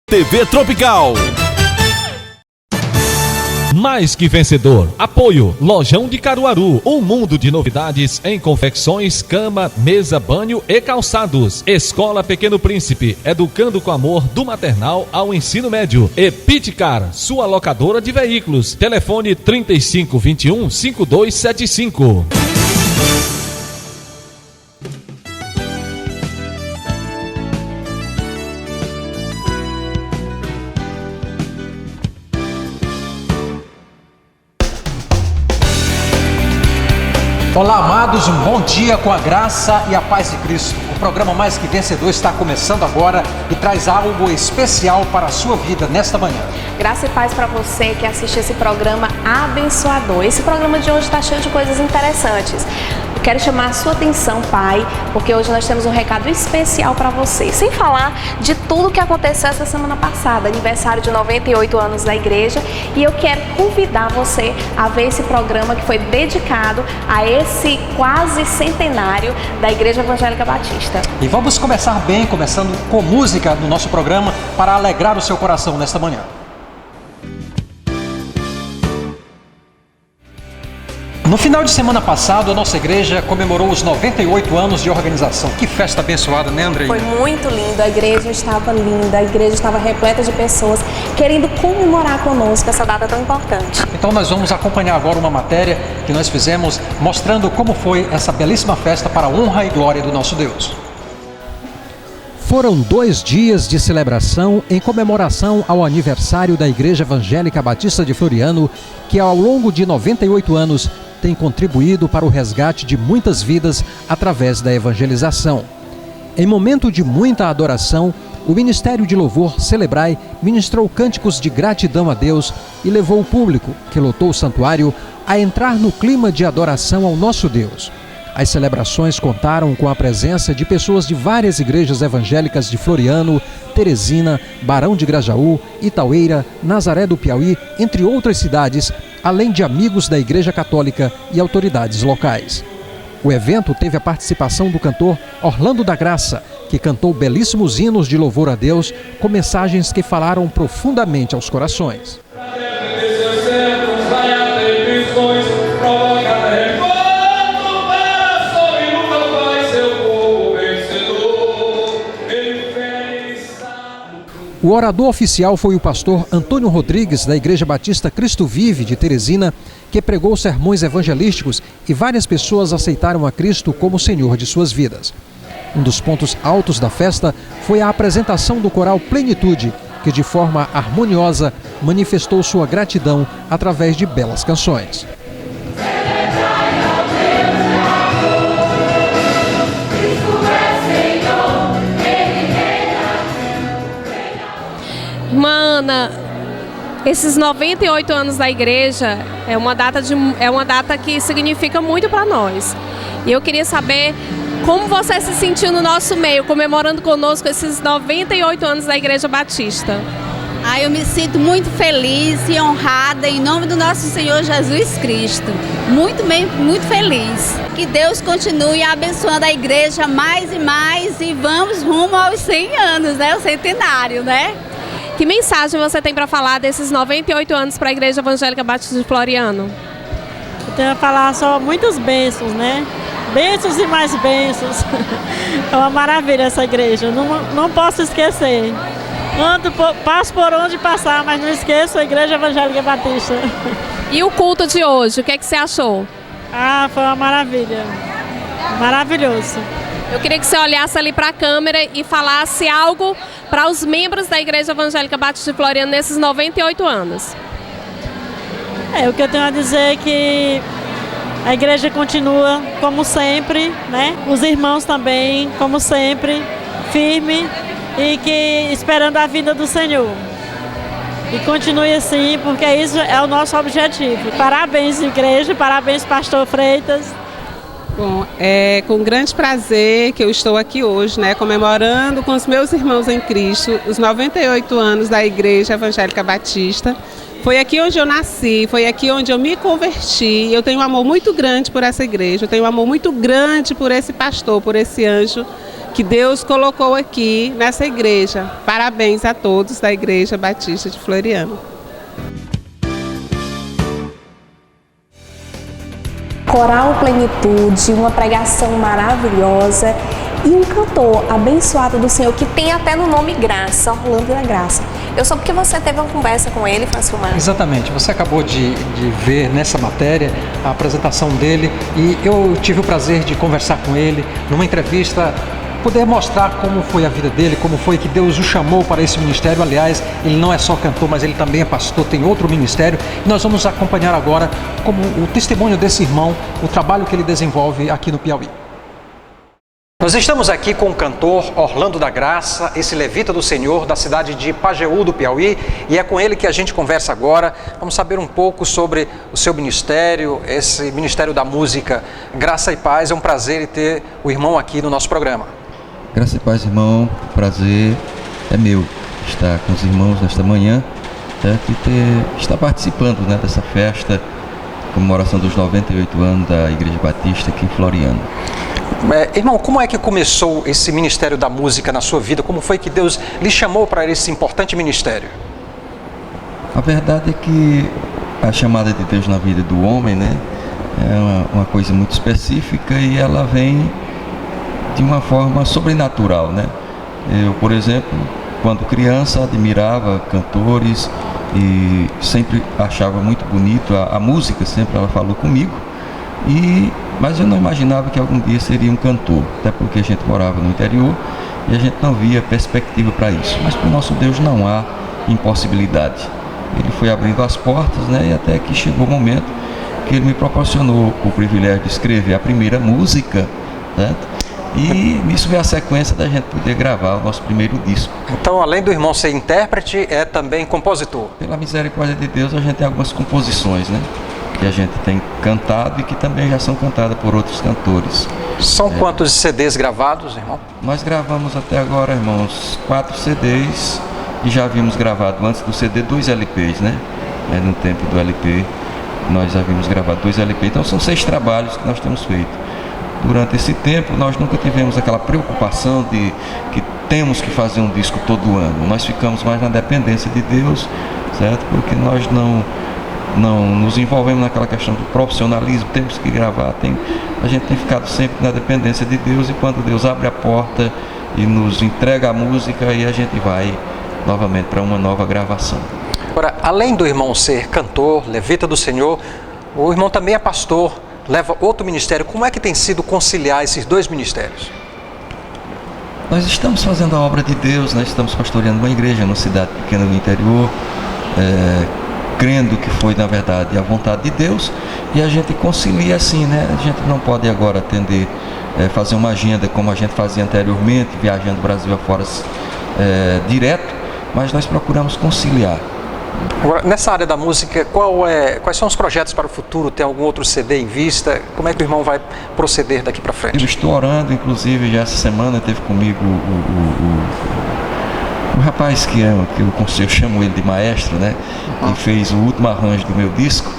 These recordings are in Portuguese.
TV Tropical. Mais que vencedor. Apoio Lojão de Caruaru, um mundo de novidades em confecções, cama, mesa, banho e calçados. Escola Pequeno Príncipe, educando com amor do maternal ao ensino médio. E Pitcar, sua locadora de veículos. Telefone 3521-5275. Olá, amados, um bom dia com a graça e a paz de Cristo. O programa Mais que Vencedor está começando agora e traz algo especial para a sua vida nesta manhã. Graça e paz para você que assiste esse programa abençoador. Esse programa de hoje está cheio de coisas interessantes. Eu quero chamar a sua atenção, pai, porque hoje nós temos um recado especial para você. Sem falar de tudo que aconteceu essa semana passada, aniversário de 98 anos da igreja. E eu quero convidar você a ver esse programa que foi dedicado a esse quase centenário da Igreja Evangélica Batista. E vamos começar bem, começando com música no nosso programa para alegrar o seu coração nesta manhã. No final de semana passado, a nossa igreja comemorou os 98 anos de organização. Que festa abençoada, né, Andrei? Foi muito lindo, a igreja estava linda, a igreja estava repleta de pessoas querendo comemorar conosco essa data tão importante. Então nós vamos acompanhar agora uma matéria que nós fizemos mostrando como foi essa belíssima festa para a honra e glória do nosso Deus. Foram 2 dias de celebração em comemoração ao aniversário da Igreja Evangélica Batista de Floriano, que ao longo de 98 anos tem contribuído para o resgate de muitas vidas através da evangelização. Em momento de muita adoração, o Ministério de Louvor Celebrai ministrou cânticos de gratidão a Deus e levou o público, que lotou o santuário, a entrar no clima de adoração ao nosso Deus. As celebrações contaram com a presença de pessoas de várias igrejas evangélicas de Floriano, Teresina, Barão de Grajaú, Itaueira, Nazaré do Piauí, entre outras cidades, além de amigos da Igreja Católica e autoridades locais. O evento teve a participação do cantor Orlando da Graça, que cantou belíssimos hinos de louvor a Deus, com mensagens que falaram profundamente aos corações. O orador oficial foi o pastor Antônio Rodrigues, da Igreja Batista Cristo Vive, de Teresina, que pregou sermões evangelísticos e várias pessoas aceitaram a Cristo como Senhor de suas vidas. Um dos pontos altos da festa foi a apresentação do coral Plenitude, que de forma harmoniosa manifestou sua gratidão através de belas canções. Mana, esses 98 anos da igreja é uma data que significa muito para nós. E eu queria saber como você se sentiu no nosso meio, comemorando conosco esses 98 anos da Igreja Batista. Eu me sinto muito feliz e honrada em nome do nosso Senhor Jesus Cristo. Muito feliz. Que Deus continue abençoando a igreja mais e vamos rumo aos 100 anos, né? O centenário, né? Que mensagem você tem para falar desses 98 anos para a Igreja Evangélica Batista de Floriano? Eu tenho a falar só muitas bênçãos, né? Bênçãos e mais bênçãos. É uma maravilha essa igreja, não posso esquecer. Passo por onde passar, mas não esqueço a Igreja Evangélica Batista. E o culto de hoje, o que é que você achou? Foi uma maravilha, maravilhoso. Eu queria que você olhasse ali para a câmera e falasse algo para os membros da Igreja Evangélica Batista de Floriano nesses 98 anos. O que eu tenho a dizer é que a igreja continua como sempre, né? Os irmãos também, como sempre, firme e que esperando a vinda do Senhor. E continue assim, porque isso é o nosso objetivo. Parabéns, igreja, parabéns, pastor Freitas. Bom, é com grande prazer que eu estou aqui hoje, né, comemorando com os meus irmãos em Cristo os 98 anos da Igreja Evangélica Batista Foi aqui onde eu nasci, foi aqui onde eu me converti. Eu tenho um amor muito grande por essa igreja, eu tenho um amor muito grande por esse pastor, por esse anjo que Deus colocou aqui nessa igreja. Parabéns a todos da Igreja Batista de Floriano. Coral Plenitude, uma pregação maravilhosa e um cantor abençoado do Senhor que tem até no nome Graça, Orlando da Graça. Eu soube que você teve uma conversa com ele, Francilmar. Exatamente, você acabou de ver nessa matéria a apresentação dele e eu tive o prazer de conversar com ele numa entrevista, poder mostrar como foi a vida dele, como foi que Deus o chamou para esse ministério. Aliás, ele não é só cantor, mas ele também é pastor, tem outro ministério. E nós vamos acompanhar agora como o testemunho desse irmão, o trabalho que ele desenvolve aqui no Piauí. Nós estamos aqui com o cantor Orlando da Graça, esse levita do Senhor da cidade de Pajeú do Piauí, e é com ele que a gente conversa agora. Vamos saber um pouco sobre o seu ministério, esse ministério da música. Graça e paz, é um prazer ter o irmão aqui no nosso programa. Graça e paz, irmão, o prazer é meu estar com os irmãos nesta manhã, certo? E estar participando, né, dessa festa, comemoração dos 98 anos da Igreja Batista aqui em Floriano. Irmão, como é que começou esse ministério da música na sua vida? Como foi que Deus lhe chamou para esse importante ministério? A verdade é que a chamada de Deus na vida do homem, né, é uma coisa muito específica e ela vem de uma forma sobrenatural, né? Eu, por exemplo, quando criança, admirava cantores e sempre achava muito bonito a música, sempre ela falou comigo, mas eu não imaginava que algum dia seria um cantor, até porque a gente morava no interior e a gente não via perspectiva para isso. Mas para o nosso Deus não há impossibilidade. Ele foi abrindo as portas, né? E até que chegou o momento que ele me proporcionou o privilégio de escrever a primeira música, certo? E nisso veio a sequência da gente poder gravar o nosso primeiro disco. Então, além do irmão ser intérprete, é também compositor? Pela misericórdia de Deus, a gente tem algumas composições, né, que a gente tem cantado e que também já são cantadas por outros cantores. São quantos CDs gravados, irmão? Nós gravamos até agora, irmãos, 4 CDs e já havíamos gravado antes do CD 2 LPs, né? No tempo do LP, nós já havíamos gravado 2 LPs, então são 6 trabalhos que nós temos feito. Durante esse tempo, nós nunca tivemos aquela preocupação de que temos que fazer um disco todo ano. Nós ficamos mais na dependência de Deus, certo? Porque nós não nos envolvemos naquela questão do profissionalismo, temos que gravar. A gente tem ficado sempre na dependência de Deus e quando Deus abre a porta e nos entrega a música, aí a gente vai novamente para uma nova gravação. Agora, além do irmão ser cantor, levita do Senhor, o irmão também é pastor, leva outro ministério. Como é que tem sido conciliar esses dois ministérios? Nós estamos fazendo a obra de Deus, nós estamos pastoreando uma igreja numa cidade pequena do interior, crendo que foi, na verdade, a vontade de Deus, e a gente concilia assim, né? A gente não pode agora atender, fazer uma agenda como a gente fazia anteriormente, viajando Brasil afora direto, mas nós procuramos conciliar. Agora, nessa área da música, quais são os projetos para o futuro? Tem algum outro CD em vista? Como é que o irmão vai proceder daqui para frente? Eu estou orando, inclusive, já essa semana teve comigo o rapaz que eu chamo ele de maestro, né? Que fez o último arranjo do meu disco.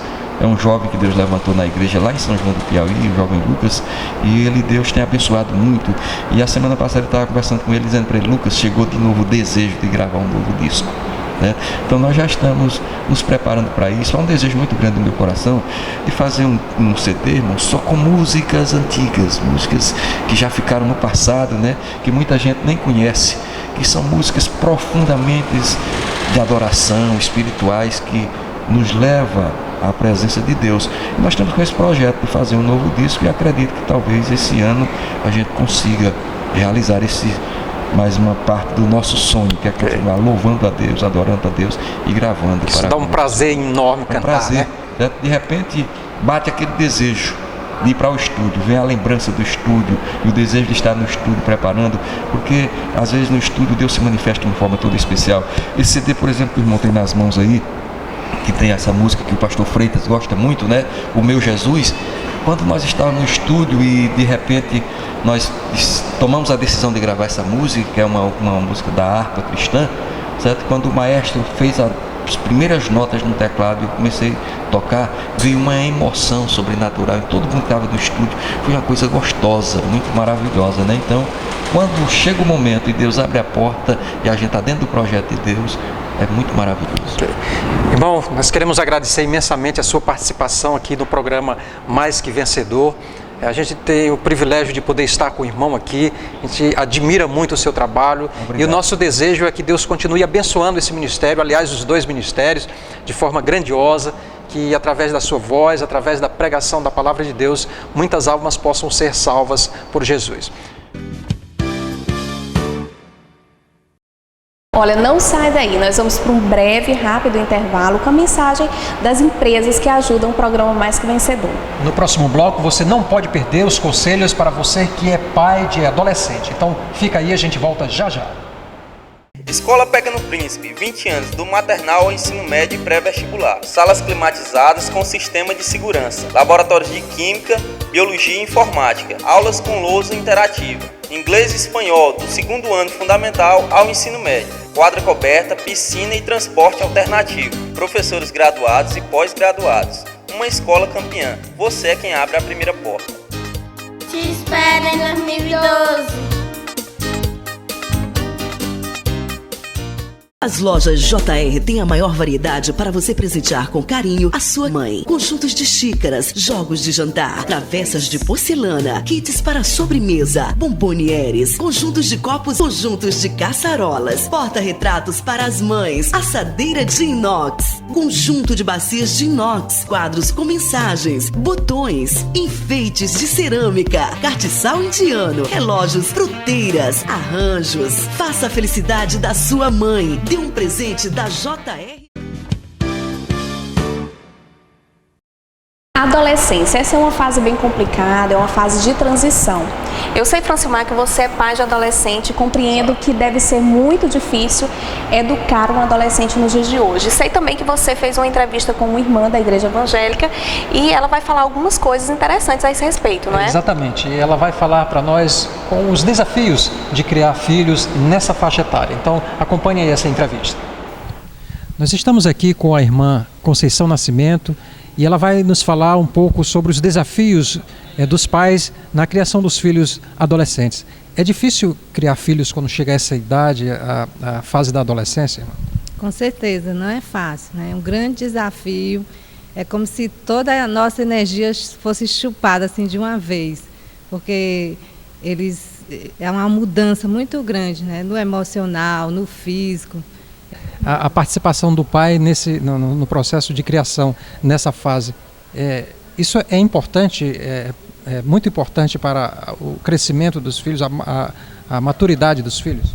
É um jovem que Deus levantou na igreja lá em São João do Piauí, o jovem Lucas, e Deus tem abençoado muito. E a semana passada eu estava conversando com ele, dizendo para ele: Lucas, chegou de novo o desejo de gravar um novo disco. Então nós já estamos nos preparando para isso. Há um desejo muito grande no meu coração de fazer um CD, irmão, só com músicas antigas, músicas que já ficaram no passado, né? Que muita gente nem conhece, que são músicas profundamente de adoração, espirituais, que nos leva à presença de Deus. E nós estamos com esse projeto de fazer um novo disco e acredito que talvez esse ano a gente consiga realizar mais uma parte do nosso sonho, que é continuar louvando a Deus, adorando a Deus e gravando. Isso dá um prazer enorme cantar, prazer, né? De repente bate aquele desejo de ir para o estúdio, vem a lembrança do estúdio e o desejo de estar no estúdio preparando, porque às vezes no estúdio Deus se manifesta de uma forma toda especial. Esse CD, por exemplo, que o irmão tem nas mãos aí, que tem essa música que o pastor Freitas gosta muito, né? O Meu Jesus. Quando nós estávamos no estúdio e de repente nós tomamos a decisão de gravar essa música, que é uma música da harpa cristã, certo? Quando o maestro fez as primeiras notas no teclado, eu comecei a tocar, veio uma emoção sobrenatural em todo mundo que estava no estúdio. Foi uma coisa gostosa, muito maravilhosa, né? Então, quando chega o momento e Deus abre a porta e a gente está dentro do projeto de Deus, é muito maravilhoso. Irmão, nós queremos agradecer imensamente a sua participação aqui no programa Mais Que Vencedor. A gente tem o privilégio de poder estar com o irmão aqui, a gente admira muito o seu trabalho. Obrigado. E o nosso desejo é que Deus continue abençoando esse ministério, aliás, os dois ministérios, de forma grandiosa, que através da sua voz, através da pregação da palavra de Deus, muitas almas possam ser salvas por Jesus. Olha, não sai daí, nós vamos para um breve, rápido intervalo com a mensagem das empresas que ajudam o programa Mais Que Vencedor. No próximo bloco, você não pode perder os conselhos para você que é pai de adolescente. Então, fica aí, a gente volta já já. Escola Pequeno Príncipe, 20 anos, do maternal ao ensino médio e pré-vestibular. Salas climatizadas com sistema de segurança. Laboratórios de Química, Biologia e Informática. Aulas com lousa interativa. Inglês e espanhol, do 2º ano fundamental ao ensino médio. Quadra coberta, piscina e transporte alternativo. Professores graduados e pós-graduados. Uma escola campeã. Você é quem abre a primeira porta. Te espero em 2012. As lojas JR têm a maior variedade para você presentear com carinho a sua mãe. Conjuntos de xícaras, jogos de jantar, travessas de porcelana, kits para sobremesa, bombonieres, conjuntos de copos, conjuntos de caçarolas, porta-retratos para as mães, assadeira de inox, conjunto de bacias de inox, quadros com mensagens, botões, enfeites de cerâmica, cartiçal indiano, relógios, fruteiras, arranjos. Faça a felicidade da sua mãe. Dê um presente da JR. A adolescência, essa é uma fase bem complicada, é uma fase de transição. Eu sei, Francilmar, que você é pai de adolescente e compreendo que deve ser muito difícil educar um adolescente nos dias de hoje. Sei também que você fez uma entrevista com uma irmã da Igreja Evangélica e ela vai falar algumas coisas interessantes a esse respeito, não é? Exatamente, ela vai falar para nós com os desafios de criar filhos nessa faixa etária. Então, acompanhe aí essa entrevista. Nós estamos aqui com a irmã Conceição Nascimento e ela vai nos falar um pouco sobre os desafios dos pais na criação dos filhos adolescentes. É difícil criar filhos quando chega a essa idade, a fase da adolescência? Com certeza, não é fácil, né? É um grande desafio, é como se toda a nossa energia fosse chupada assim de uma vez, porque é uma mudança muito grande, né? No emocional, no físico. A participação do pai no processo de criação, nessa fase, isso é importante, é muito importante para o crescimento dos filhos, a maturidade dos filhos?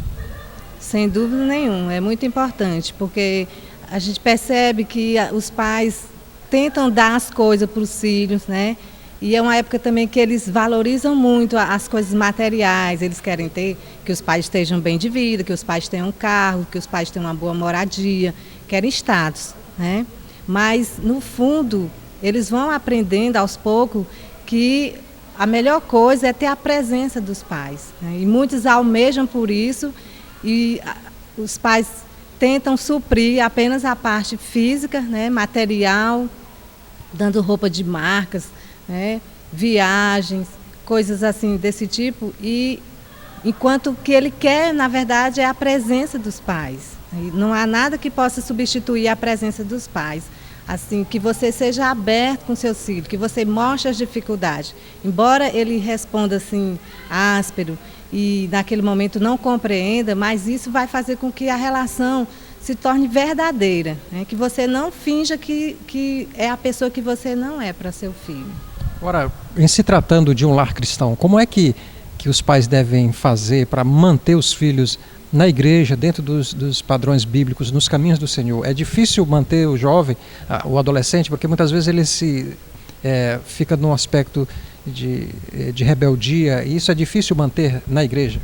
Sem dúvida nenhuma, é muito importante, porque a gente percebe que os pais tentam dar as coisas para os filhos, né? E é uma época também que eles valorizam muito as coisas materiais, eles querem ter que os pais estejam bem de vida, que os pais tenham um carro, que os pais tenham uma boa moradia, querem status, né? Mas, no fundo, eles vão aprendendo aos poucos que a melhor coisa é ter a presença dos pais, né? E muitos almejam por isso e os pais tentam suprir apenas a parte física, né, material, dando roupa de marcas, né, viagens, coisas assim desse tipo, e enquanto o que ele quer, na verdade, é a presença dos pais. E não há nada que possa substituir a presença dos pais. Assim, que você seja aberto com seus filhos, que você mostre as dificuldades. Embora ele responda assim, áspero, e naquele momento não compreenda, mas isso vai fazer com que a relação se torne verdadeira, né? Que você não finja que é a pessoa que você não é para seu filho. Agora, em se tratando de um lar cristão, como é que os pais devem fazer para manter os filhos na igreja, dentro dos padrões bíblicos, nos caminhos do Senhor? É difícil manter o jovem, o adolescente, porque muitas vezes ele fica num aspecto de rebeldia, e isso é difícil manter na igreja?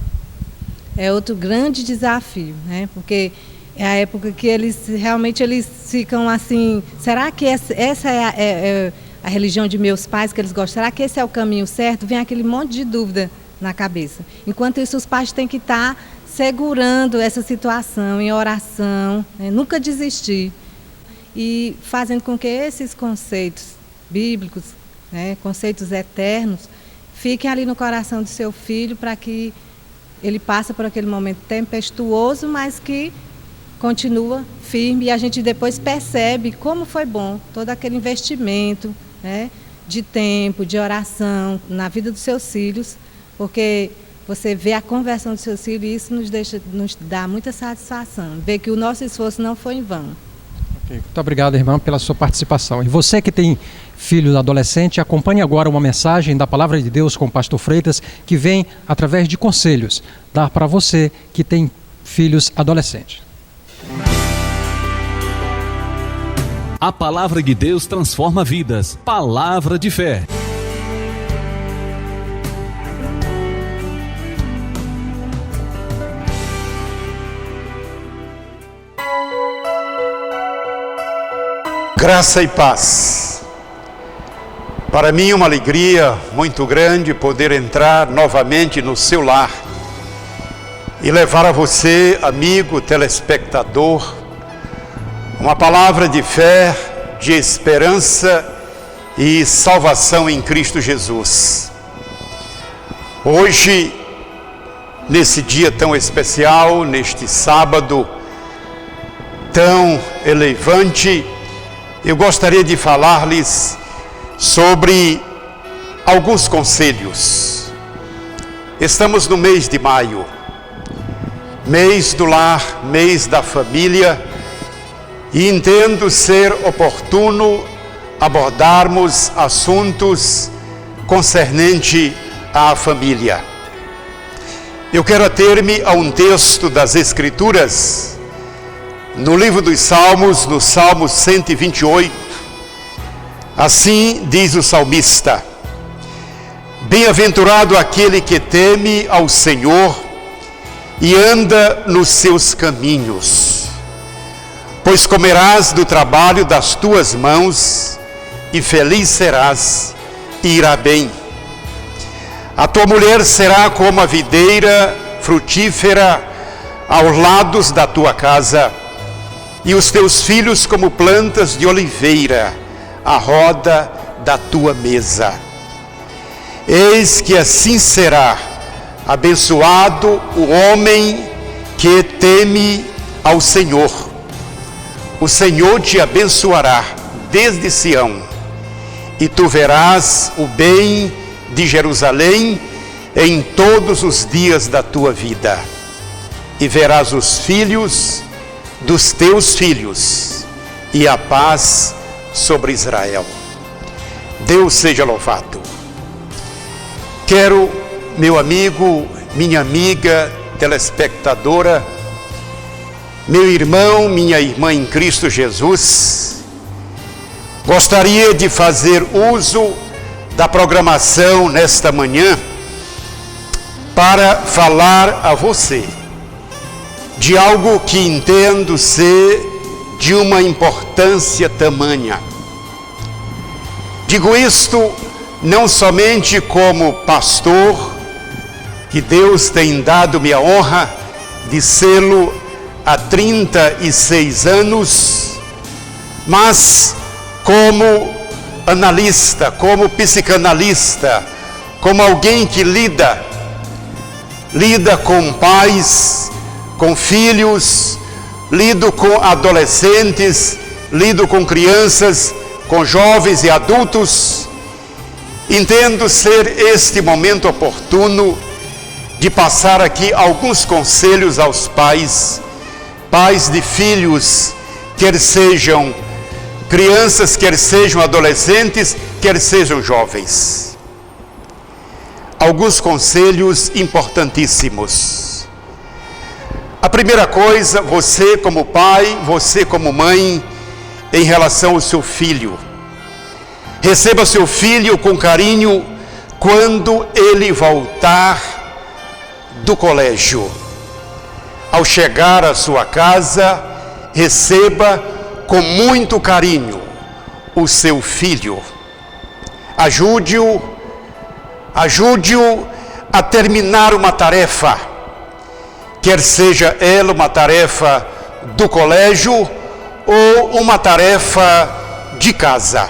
É outro grande desafio, né? Porque é a época que eles ficam assim, será que essa é a religião de meus pais que eles gostam? Será que esse é o caminho certo? Vem aquele monte de dúvida na cabeça. Enquanto isso, os pais têm que estar segurando essa situação em oração, né? Nunca desistir, e fazendo com que esses conceitos bíblicos, né, conceitos eternos, fiquem ali no coração do seu filho, para que ele passe por aquele momento tempestuoso, mas que continua firme, e a gente depois percebe como foi bom todo aquele investimento, né, de tempo, de oração na vida dos seus filhos, porque você vê a conversão dos seus filhos, e isso nos dá muita satisfação, ver que o nosso esforço não foi em vão. Muito obrigado, irmã, pela sua participação. E você que tem filho adolescente, acompanhe agora uma mensagem da Palavra de Deus com o pastor Freitas, que vem através de conselhos, dar para você que tem filhos adolescentes. A Palavra de Deus transforma vidas. Palavra de fé. Graça e paz. Para mim é uma alegria muito grande poder entrar novamente no seu lar e levar a você, amigo telespectador, uma palavra de fé, de esperança e salvação em Cristo Jesus. Hoje, nesse dia tão especial, neste sábado tão elevante, eu gostaria de falar-lhes sobre alguns conselhos. Estamos no mês de maio, mês do lar, mês da família, e entendo ser oportuno abordarmos assuntos concernentes à família. Eu quero ater-me a um texto das Escrituras, no livro dos Salmos, no Salmo 128, assim diz o salmista: Bem-aventurado aquele que teme ao Senhor e anda nos seus caminhos, pois comerás do trabalho das tuas mãos e feliz serás e irá bem. A tua mulher será como a videira frutífera aos lados da tua casa, e os teus filhos como plantas de oliveira à roda da tua mesa. Eis que assim será abençoado o homem que teme ao Senhor. O Senhor te abençoará desde Sião, e tu verás o bem de Jerusalém em todos os dias da tua vida, e verás os filhos dos teus filhos, e a paz sobre Israel. Deus seja louvado. Quero, meu amigo, minha amiga telespectadora, meu irmão, minha irmã em Cristo Jesus, gostaria de fazer uso da programação nesta manhã para falar a você de algo que entendo ser de uma importância tamanha. Digo isto não somente como pastor, que Deus tem dado-me a honra de sê-lo há 36 anos, mas como analista, como psicanalista, como alguém que lida com pais, com filhos, lido com adolescentes, lido com crianças, com jovens e adultos. Entendo ser este momento oportuno de passar aqui alguns conselhos aos pais de filhos, quer sejam crianças, quer sejam adolescentes, quer sejam jovens. Alguns conselhos importantíssimos. A primeira coisa, você como pai, você como mãe, em relação ao seu filho. Receba seu filho com carinho quando ele voltar do colégio. Ao chegar à sua casa, receba com muito carinho o seu filho. Ajude-o a terminar uma tarefa, quer seja ela uma tarefa do colégio ou uma tarefa de casa.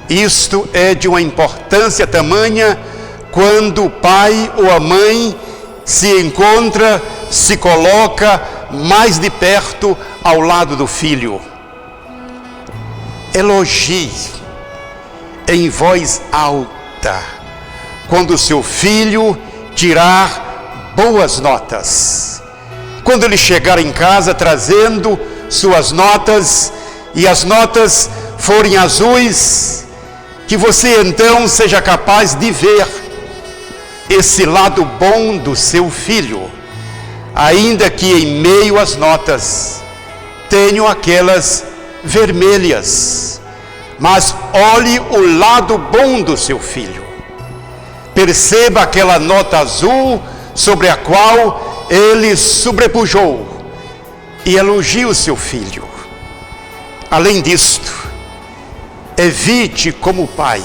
Isto é de uma importância tamanha quando o pai ou a mãe se encontra, se coloca mais de perto ao lado do filho. Elogie em voz alta quando o seu filho tirar boas notas. Quando ele chegar em casa trazendo suas notas e as notas forem azuis, que você então seja capaz de ver esse lado bom do seu filho, ainda que em meio às notas tenham aquelas vermelhas, mas olhe o lado bom do seu filho. Perceba aquela nota azul sobre a qual ele sobrepujou e elogie o seu filho. Além disto, evite como pai,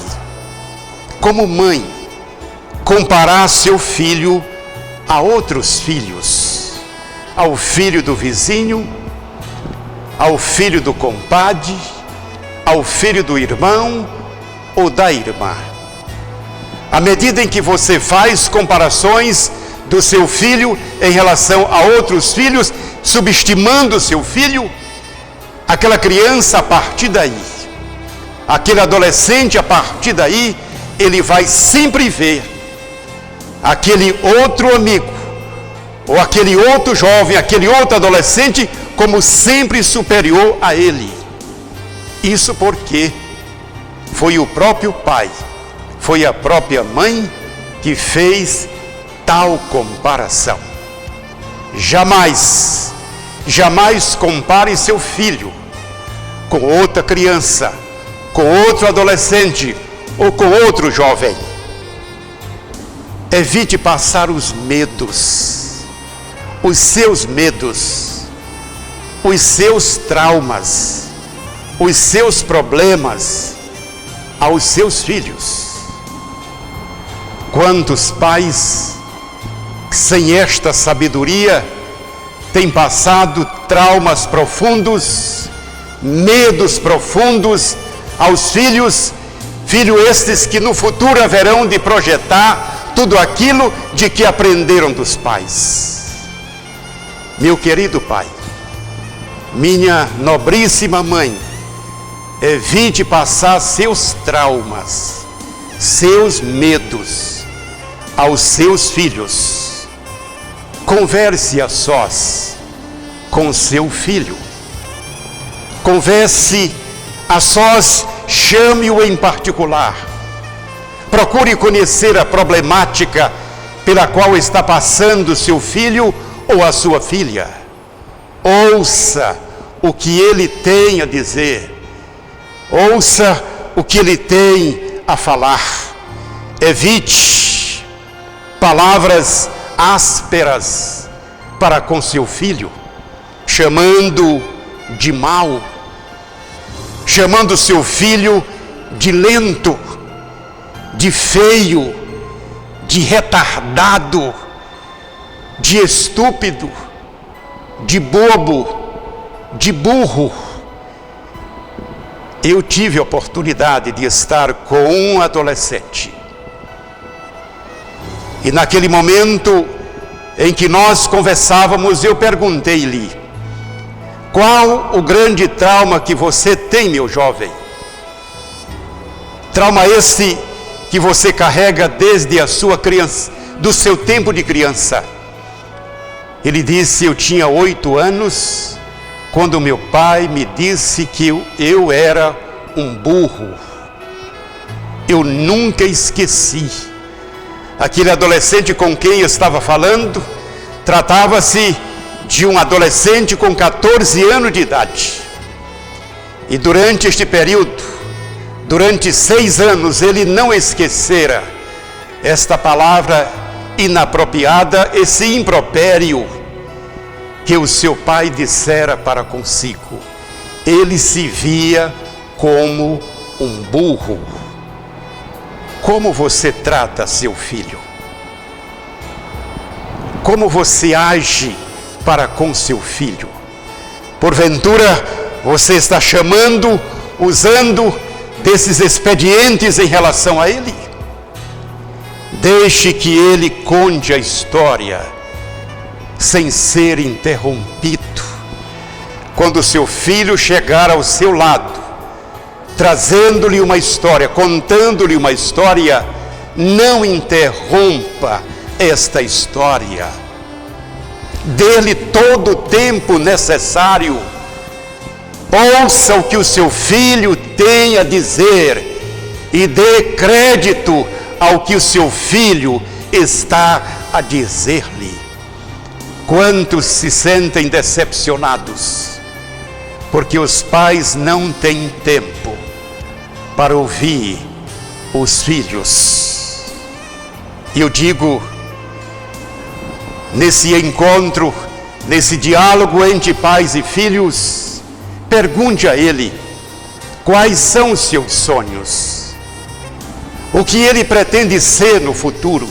como mãe, comparar seu filho a outros filhos, ao filho do vizinho, ao filho do compadre, ao filho do irmão ou da irmã. À medida em que você faz comparações do seu filho em relação a outros filhos, subestimando o seu filho, aquela criança a partir daí, aquele adolescente a partir daí, ele vai sempre ver aquele outro amigo, ou aquele outro jovem, aquele outro adolescente, como sempre superior a ele. Isso porque foi o próprio pai, foi a própria mãe que fez tal comparação. Jamais compare seu filho com outra criança, com outro adolescente ou com outro jovem. Evite passar os medos, os seus medos, os seus traumas, os seus problemas aos seus filhos. Quantos pais, sem esta sabedoria, têm passado traumas profundos, medos profundos aos filhos, filhos estes que no futuro haverão de projetar tudo aquilo de que aprenderam dos pais. Meu querido pai, minha nobríssima mãe, evite passar seus traumas, seus medos aos seus filhos. Converse a sós com seu filho. Converse a sós, chame-o em particular. Procure conhecer a problemática pela qual está passando seu filho ou a sua filha. Ouça o que ele tem a dizer. Ouça o que ele tem a falar. Evite palavras ásperas para com seu filho, chamando de mau, chamando seu filho de lento, de feio, de retardado, de estúpido, de bobo, de burro. Eu tive a oportunidade de estar com um adolescente. E naquele momento em que nós conversávamos, eu perguntei-lhe: qual o grande trauma que você tem, meu jovem? Trauma esse que você carrega desde a sua criança, do seu tempo de criança. Ele disse: eu tinha 8 anos, quando meu pai me disse que eu era um burro. Eu nunca esqueci. Aquele adolescente com quem eu estava falando, tratava-se de um adolescente com 14 anos de idade. E durante este período, durante 6 anos, ele não esquecera esta palavra inapropriada, esse impropério que o seu pai dissera para consigo. Ele se via como um burro. Como você trata seu filho? Como você age para com seu filho? Porventura, você está chamando, usando desses expedientes em relação a ele? Deixe que ele conte a história sem ser interrompido. Quando seu filho chegar ao seu lado, trazendo-lhe uma história, contando-lhe uma história, não interrompa esta história. Dê-lhe todo o tempo necessário. Ouça o que o seu filho tem a dizer e dê crédito ao que o seu filho está a dizer-lhe. Quantos se sentem decepcionados porque os pais não têm tempo para ouvir os filhos. E eu digo, nesse encontro, nesse diálogo entre pais e filhos, pergunte a ele quais são os seus sonhos, o que ele pretende ser no futuro,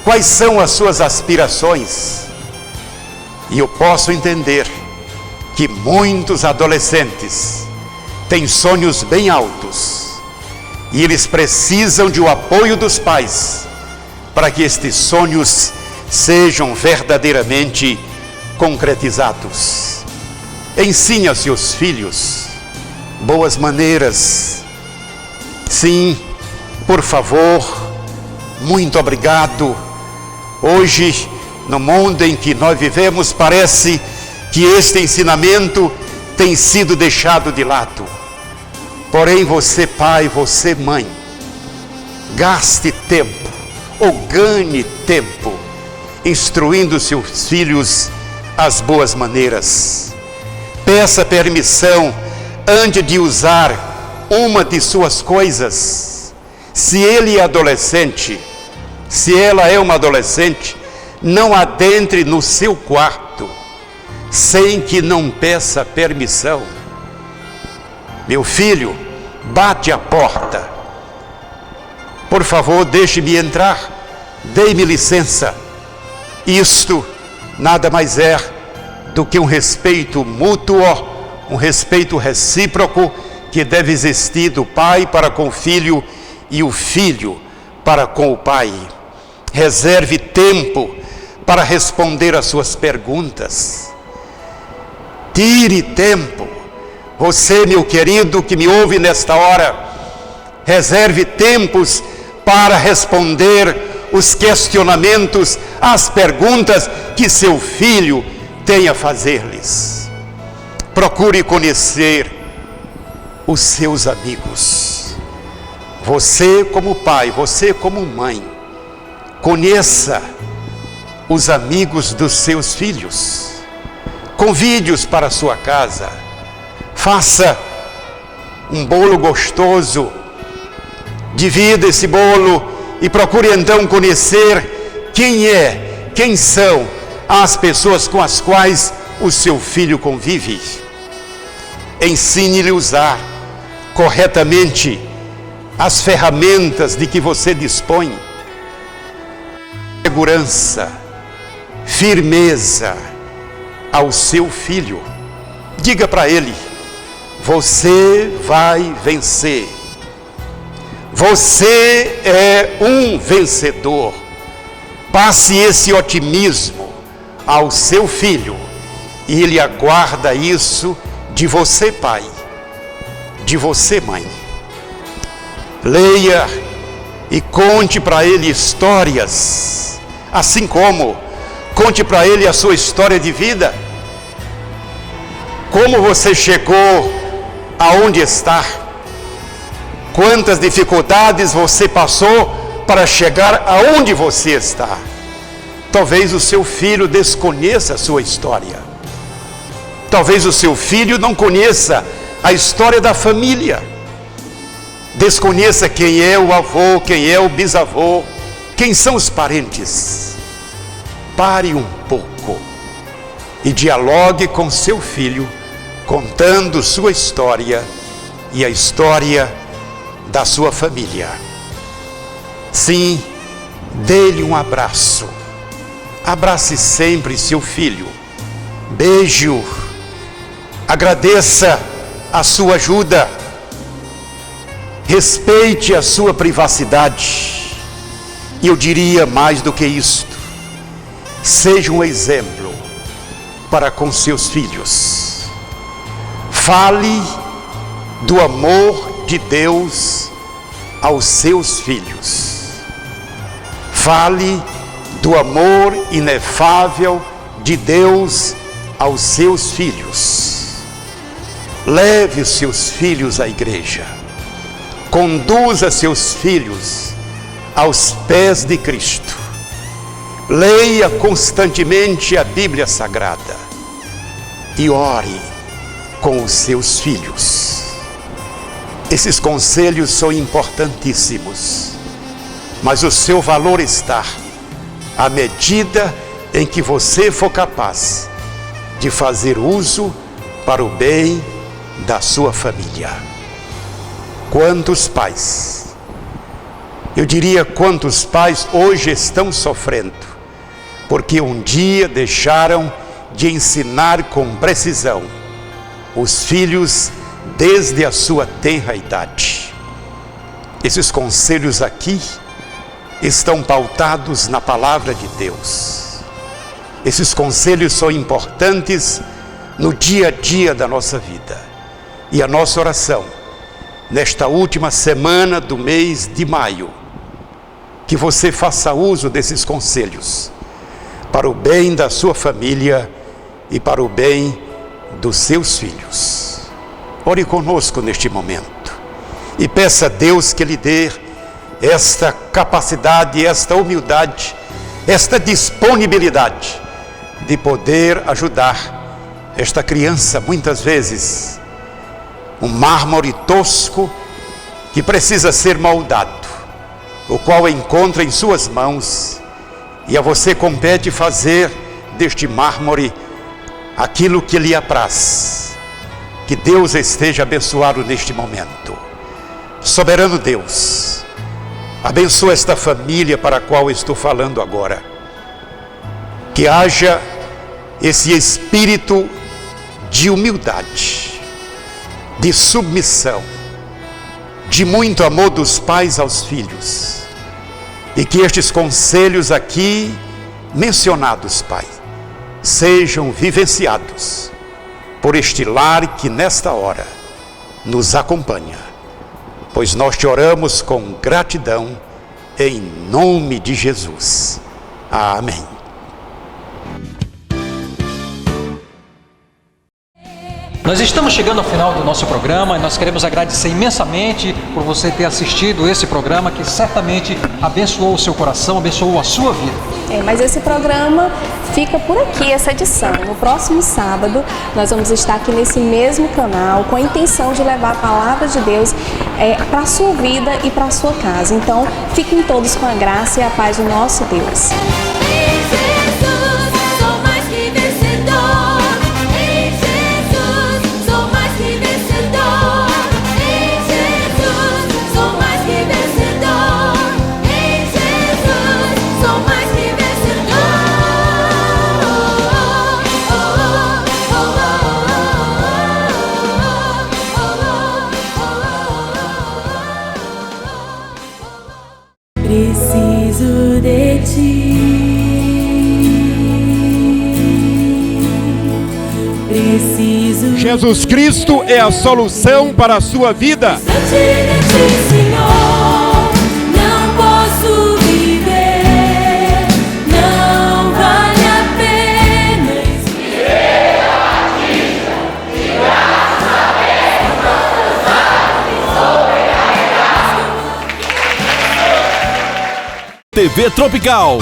quais são as suas aspirações. E eu posso entender que muitos adolescentes têm sonhos bem altos e eles precisam de o apoio dos pais para que estes sonhos sejam verdadeiramente concretizados. Ensine aos seus filhos boas maneiras. Sim, por favor, muito obrigado. Hoje, no mundo em que nós vivemos, parece que este ensinamento tem sido deixado de lado. Porém, você pai, você mãe, gaste tempo ou ganhe tempo instruindo seus filhos as boas maneiras. Peça permissão antes de usar uma de suas coisas. Se ele é adolescente, se ela é uma adolescente, não adentre no seu quarto sem que não peça permissão. Meu filho, bate a porta. Por favor, deixe-me entrar. Dê-me licença. Isto nada mais é do que um respeito mútuo, um respeito recíproco que deve existir do pai para com o filho e o filho para com o pai. Reserve tempo para responder às suas perguntas. Tire tempo. Você, meu querido, que me ouve nesta hora, reserve tempos para responder os questionamentos, as perguntas que seu filho tem a fazer-lhes. Procure conhecer os seus amigos. Você como pai, você como mãe, conheça os amigos dos seus filhos. Convide-os para a sua casa. Faça um bolo gostoso. Divida esse bolo e procure então conhecer quem são as pessoas com as quais o seu filho convive. Ensine-lhe a usar corretamente as ferramentas de que você dispõe. Segurança, firmeza ao seu filho. Diga para ele: você vai vencer. Você é um vencedor. Passe esse otimismo ao seu filho e ele aguarda isso de você, pai, de você, mãe. Leia e conte para ele histórias, assim como conte para ele a sua história de vida. Como você chegou aonde está? Quantas dificuldades você passou para chegar aonde você está? Talvez o seu filho desconheça a sua história. Talvez o seu filho não conheça a história da família. Desconheça quem é o avô, quem é o bisavô, quem são os parentes. Pare um pouco e dialogue com seu filho, contando sua história e a história da sua família. Sim, dê-lhe um abraço. Abrace sempre seu filho. Beije-o, agradeça a sua ajuda, respeite a sua privacidade. E eu diria mais do que isto: seja um exemplo para com seus filhos. Fale do amor de Deus aos seus filhos. Fale do amor inefável de Deus aos seus filhos. Leve os seus filhos à igreja. Conduza seus filhos aos pés de Cristo. Leia constantemente a Bíblia Sagrada e ore com os seus filhos. Esses conselhos são importantíssimos, mas o seu valor está à medida em que você for capaz de fazer uso para o bem da sua família. Quantos pais, eu diria quantos pais hoje estão sofrendo, porque um dia deixaram de ensinar com precisão os filhos desde a sua tenra idade. Esses conselhos aqui estão pautados na palavra de Deus. Esses conselhos são importantes no dia a dia da nossa vida. E a nossa oração, nesta última semana do mês de maio, que você faça uso desses conselhos para o bem da sua família e para o bem dos seus filhos. Ore conosco neste momento e peça a Deus que lhe dê esta capacidade, esta humildade, esta disponibilidade de poder ajudar esta criança, muitas vezes um mármore tosco que precisa ser moldado, o qual encontra em suas mãos, e a você compete fazer deste mármore aquilo que lhe apraz. Que Deus esteja abençoado neste momento. Soberano Deus, abençoa esta família para a qual estou falando agora. Que haja esse espírito de humildade, de submissão, de muito amor dos pais aos filhos. E que estes conselhos aqui mencionados, Pai, sejam vivenciados por este lar que nesta hora nos acompanha. Pois nós te oramos com gratidão, em nome de Jesus. Amém. Nós estamos chegando ao final do nosso programa e nós queremos agradecer imensamente por você ter assistido esse programa que certamente abençoou o seu coração, abençoou a sua vida. Mas esse programa fica por aqui, essa edição. No próximo sábado, nós vamos estar aqui nesse mesmo canal com a intenção de levar a palavra de Deus para a sua vida e para a sua casa. Então, fiquem todos com a graça e a paz do nosso Deus. Preciso de ti. Preciso. Jesus Cristo é a solução para a sua vida. Senhor, não posso viver, não vale a pena viver a vida, de graças a Deus, TV Tropical.